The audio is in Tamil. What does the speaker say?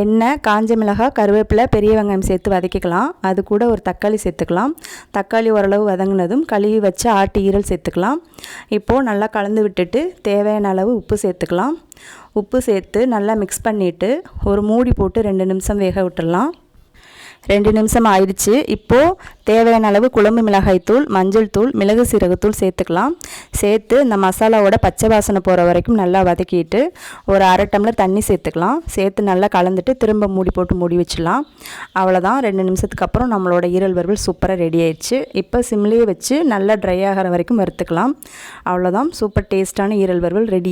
எண்ணெய், காஞ்ச மிளகாய், கருவேப்பிலை, பெரிய வெங்காயம் சேர்த்து வதக்கிக்கலாம். அது கூட ஒரு தக்காளி சேர்த்துக்கலாம். தக்காளி ஓரளவு வதங்கினதும் கழுவி வச்சு ஆட்டு ஈரல் சேர்த்துக்கலாம். இப்போது நல்லா கலந்து விட்டுட்டு தேவையான அளவு உப்பு சேர்த்துக்கலாம். உப்பு சேர்த்து நல்லா மிக்ஸ் பண்ணிவிட்டு ஒரு மூடி போட்டு 2 நிமிஷம் வேக விட்டுடலாம். 2 நிமிஷம் ஆயிடுச்சு. இப்போது தேவையான அளவு குழம்பு மிளகாய்த்தூள், மஞ்சள் தூள், மிளகு சீரகத்தூள் சேர்த்துக்கலாம். சேர்த்து இந்த மசாலாவோட பச்சை வாசனை போகிற வரைக்கும் நல்லா வதக்கிட்டு ஒரு 1/2 டம்ளர் தண்ணி சேர்த்துக்கலாம். சேர்த்து நல்லா கலந்துட்டு திரும்ப மூடி போட்டு மூடி வச்சிடலாம். அவ்வளோதான். 2 நிமிஷத்துக்கு அப்புறம் நம்மளோட ஈரல் வறுவல் சூப்பராக ரெடி ஆயிடுச்சு. இப்போ சிம்லேயே வச்சு நல்லா ட்ரை ஆகிற வரைக்கும் வறுத்துக்கலாம். அவ்வளோதான். சூப்பர் டேஸ்ட்டான ஈரல் வறுவல் ரெடி.